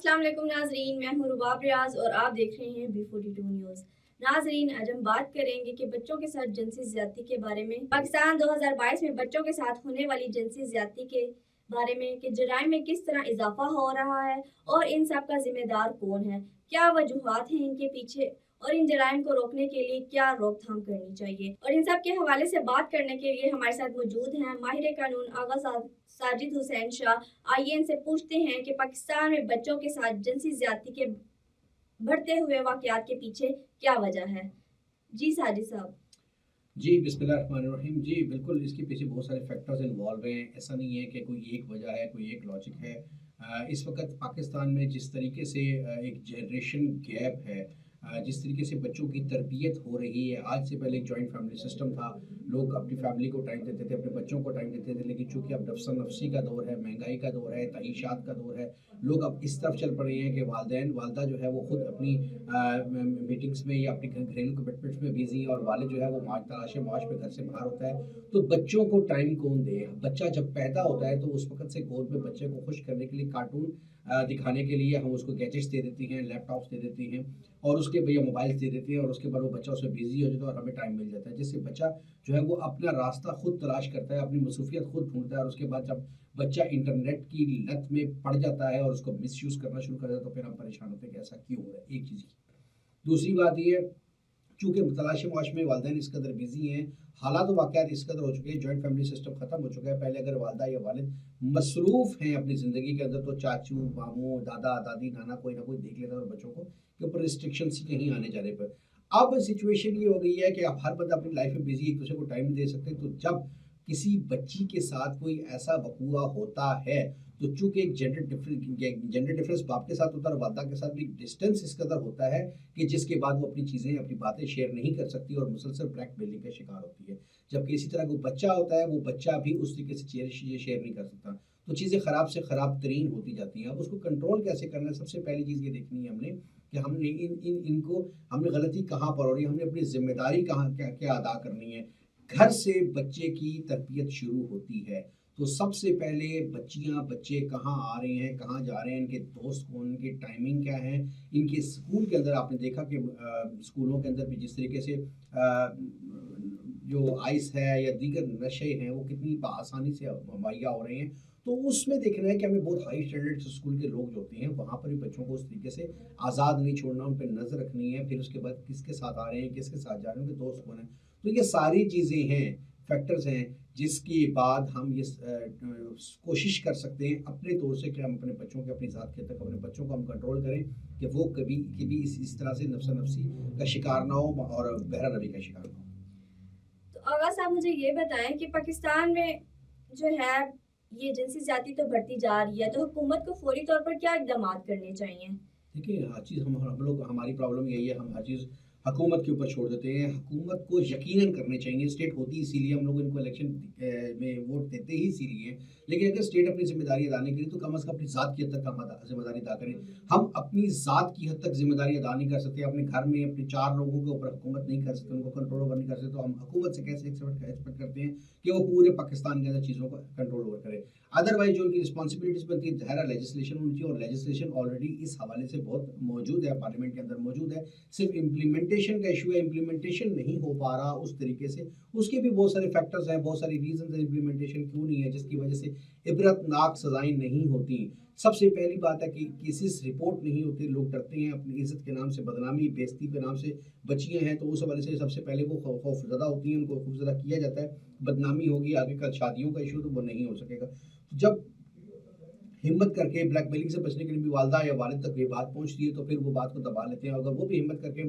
अस्सलाम वालेकुम नाजरीन, मैं हूँ रुबाब रियाज और आप देख रहे हैं B42 न्यूज़। नाजरीन, आज हम बात करेंगे कि बच्चों के साथ जिनसी ज्यादती के बारे में। पाकिस्तान 2022 में बच्चों के साथ होने वाली जिनसी ज्यादती के बारे में कि जराइम में किस तरह इजाफा हो रहा है और इन सब का जिम्मेदार कौन है, क्या वजूहात हैं इनके पीछे और इन जराइम को रोकने के लिए क्या रोकथाम करनी चाहिए। और इन सब के हवाले से बात करने के लिए हमारे साथ मौजूद हैं माहिर कानून आगा साजिद हुसैन शाह। आइए इनसे पूछते हैं कि पाकिस्तान में बच्चों के साथ जिनसी ज्यादती के बढ़ते हुए वाकयात के पीछे क्या वजह है। जी साजिद साहब। जी बिस्मिल्लाहिर्रहमानिर्रहीम। जी बिल्कुल, इसके पीछे बहुत सारे फैक्टर्स इन्वॉल्व हैं। ऐसा नहीं है कि कोई एक वजह है, कोई एक लॉजिक है। इस वक्त पाकिस्तान में जिस तरीके से एक जनरेशन गैप है, जिस तरीके से बच्चों की तरबियत हो रही है, आज से पहले एक जॉइंट फैमिली सिस्टम था। लोग अपनी फैमिली को टाइम देते थे, अपने बच्चों को टाइम देते थे। लेकिन चूँकि अब नफ्सा नफसी का दौर है, महंगाई का दौर है, तईशात का दौर है, लोग अब इस तरफ चल पड़े हैं कि वालदेन वालदा जो है वो खुद अपनी मीटिंग्स में या अपनी घरेलू कमिटमेंट्स में बिजी है, और वालिद जो है वो माश तलाश माश में घर से बाहर होता है। तो बच्चों को टाइम कौन दे? बच्चा जब पैदा होता है तो उस वक्त से गोद में बच्चे को खुश करने के लिए कार्टून दिखाने के लिए हम उसको गैजेट्स दे देती हैं, लैपटॉप्स दे देती हैं, और उसके भैया मोबाइल्स दे देते हैं, और उसके बाद वो बच्चा उसमें बिजी हो जाता है और हमें टाइम मिल जाता है, जिससे बच्चा जो है वो अपना रास्ता खुद तलाश करता है, अपनी मसरूफियत खुद ढूंढता है। और उसके बाद जब बच्चा इंटरनेट की लत में पड़ जाता है और उसको मिसयूज़ करना शुरू कर देता है, तो फिर हम परेशान होते हैं कि ऐसा क्यों हो रहा है। एक चीज़। दूसरी बात ये, चूँकि तलाश माश में वालिदैन इस कदर बिज़ी हैं, हालात व वाक़यात इस कदर हो चुके हैं, जॉइंट फैमिली सिस्टम ख़त्म हो चुका है। पहले अगर वालिदा या वालिद मसरूफ़ हैं अपनी ज़िंदगी के अंदर, तो चाचू, मामू, दादा, दादी, नाना कोई ना कोई देख लेता है और बच्चों को के ऊपर रिस्ट्रिक्शंस ही कहीं आने जाने पर। अब सिचुएशन ये हो गई है कि अब हर बंदा अपनी लाइफ़ में बिज़ी, एक-दूसरे को टाइम नहीं दे सकते। तो जब किसी बच्ची के साथ कोई ऐसा वक़ूआ होता है, तो चूँकि एक जेंडर डिफरेंस बाप के साथ होता है और वालिदा के साथ भी डिस्टेंस इस कदर होता है कि जिसके बाद वो अपनी चीज़ें, अपनी बातें शेयर नहीं कर सकती और मुसलसल ब्लैकमेलिंग का शिकार होती है। जबकि इसी तरह को बच्चा होता है, वो बच्चा भी उस तरीके से चीज़ें शेयर नहीं कर सकता। तो चीज़ें ख़राब से ख़राब तरीन होती जाती हैं। अब उसको कंट्रोल कैसे करना है, सबसे पहली चीज़ ये देखनी है हमने कि हमने इनको हमने गलती कहाँ पर हो रही है, हमने अपनी ज़िम्मेदारी कहाँ क्या क्या अदा करनी है। घर से बच्चे की तरबियत शुरू होती है। तो सबसे पहले बच्चियाँ, बच्चे कहाँ आ रहे हैं, कहाँ जा रहे हैं, इनके दोस्त कौन, इनकी टाइमिंग क्या है। इनके स्कूल के अंदर आपने देखा कि स्कूलों के अंदर भी जिस तरीके से जो आइस है या दीगर नशे हैं वो कितनी आसानी से मुहैया हो रहे हैं। तो उसमें देखना है कि हमें बहुत हाई स्टैंडर्ड स्कूल के लोग जो होते हैं वहाँ पर भी बच्चों को उस तरीके से आज़ाद नहीं छोड़ना, उन पर नज़र रखनी है। फिर उसके बाद किसके साथ आ रहे हैं, किसके साथ जा रहे हैं, उनके दोस्त कौन हैं। तो ये सारी चीज़ें हैं, फैक्टर्स हैं, जिसके बाद हम ये कोशिश कर सकते हैं अपने तौर से कि हम अपने बच्चों के, अपनी ज़ात के तक अपने बच्चों को हम कंट्रोल करें कि वो कभी कभी इस तरह से नफ्सा नफसी का शिकार ना हो और बहरा रवि का शिकार ना हो। तो आगा साहब, मुझे ये बताएं कि पाकिस्तान में जो है ये जिनसी ज्यादती तो बढ़ती जा रही है, तो हुकूमत को फौरी तौर पर क्या इकदाम करने चाहिए। देखिए, हर चीज़ हम लोग, हमारी प्रॉब्लम यही है, हम हर चीज़ हुकूमत के ऊपर छोड़ देते हैं। हुकूमत को यकीनन करने चाहिए। स्टेट होती इसीलिए, हम लोग इनको इलेक्शन में वोट देते ही इसीलिए हैं। लेकिन अगर स्टेट अपनी ज़िम्मेदारी अदा नहीं करी तो कम से कम अपनी ज़ात की हद तक हम ज़िम्मेदारी अदा करें। हम अपनी ज़ात की हद तक ज़िम्मेदारी अदा नहीं कर सकते, अपने घर में अपने 4 लोगों के ऊपर हुकूमत नहीं कर सकते, उनको कंट्रोल ओवर नहीं कर सकते, तो हम हुकूमत से कैसे एक्सपेक्ट करते हैं कि वो पूरे पाकिस्तान के अंदर चीज़ों को कंट्रोल ओवर करे। अदरवाइज़ जो उनकी रिस्पॉन्सिबिलिटीज़ बनती है, ज़ाहिर है लेजिस्लेशन होनी चाहिए, और लेजिस्लेशन ऑलरेडी इस हवाले से बहुत मौजूद है, पार्लियामेंट के अंदर मौजूद है। सिर्फ इम्प्लीमेंटेशन का इशू है, इम्प्लीमेंटेशन नहीं हो पा रहा उस तरीके से। उसके भी बहुत सारे फैक्टर्स हैं, बहुत सारी रीजंस हैं इम्प्लीमेंटेशन क्यों नहीं है, जिसकी वजह से इबरतनाक सज़ाएं नहीं होती। सबसे पहली बात है कि केसेस रिपोर्ट नहीं होते, लोग डरते हैं, अपनी इज्जत के नाम से, बदनामी बेइज्जती के नाम से बच्चियाँ हैं तो उस हवाले से सबसे पहले वो खौफजदा होती हैं, उनको खौफजदा किया जाता है। बदनामी होगी, आगे कल शादियों का इशू तो वो नहीं हो सकेगा। जब हिम्मत करके ब्लैकमेलिंग से बचने के लिए भी वालदा या वालिद तक ये बात पहुंचती है तो फिर वो बात को दबा लेते हैं। अगर वो भी हिम्मत करके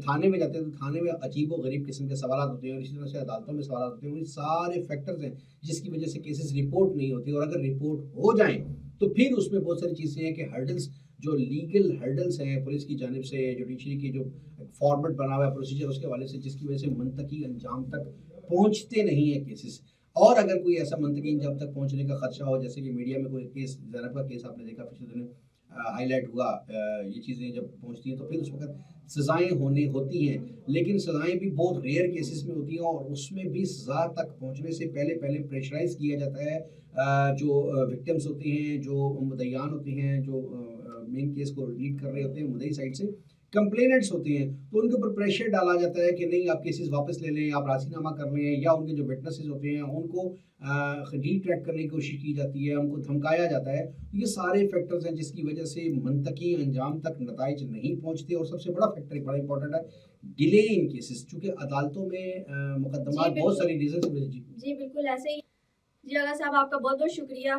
थाने में जाते हैं तो थाने में अजीब व गरीब किस्म के सवाल होते हैं, और इसी तरह से अदालतों में सवाल होते हैं। ये सारे फैक्टर्स हैं जिसकी वजह से केसेस रिपोर्ट नहीं होती, और अगर रिपोर्ट हो जाएँ तो फिर उसमें बहुत सारी चीज़ें हैं कि हर्डल्स, जो लीगल हर्डल्स हैं पुलिस की जानिब से, जुडिशरी की जो फॉर्मेट बना हुआ है प्रोसीजर, उसके हवाले से, जिसकी वजह से मंतकी अंजाम तक पहुँचते नहीं है केसेस। और अगर कोई ऐसा मंतकी जब तक पहुंचने का खदशा हो, जैसे कि मीडिया में कोई केस, ज़ैनब का केस आपने देखा पिछले दिनों हाईलाइट हुआ, ये चीज़ें जब पहुंचती हैं तो फिर उस वक्त सज़ाएं होती हैं। लेकिन सज़ाएं भी बहुत रेयर केसेस में होती हैं, और उसमें भी सज़ा तक पहुंचने से पहले पहले प्रेशराइज किया जाता है जो विक्टिम्स होती हैं, जो मुद्दईयान होती हैं, जो مین کیس کو ریڈ کر رہے ہوتے ہیں مدعی سائڈ سے، کمپلیننٹس ہوتے ہیں تو ان کے اوپر پریشر ڈالا جاتا ہے کہ نہیں آپ کیسز واپس لے لیں، آپ راضی نامہ کر لیں، یا ان کے جو وٹنسز ہوتے ہیں ان کو ڈی ٹریک کرنے کی کوشش کی جاتی ہے، ان کو دھمکایا جاتا ہے. یہ سارے فیکٹرز ہیں جس کی وجہ سے منطقی انجام تک نتائج نہیں پہنچتے. اور سب سے بڑا فیکٹر بڑا امپورٹنٹ ہے ڈیلے ان کیسز، چونکہ عدالتوں میں مقدمات بہت ساری ریزنز. جی بالکل ایسے ہی. جی آغا صاحب آپ کا بہت بہت شکریہ.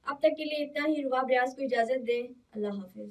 اب تک کے لیے اتنا ہی. رباب ریاض کو اجازت دیں. اللہ حافظ.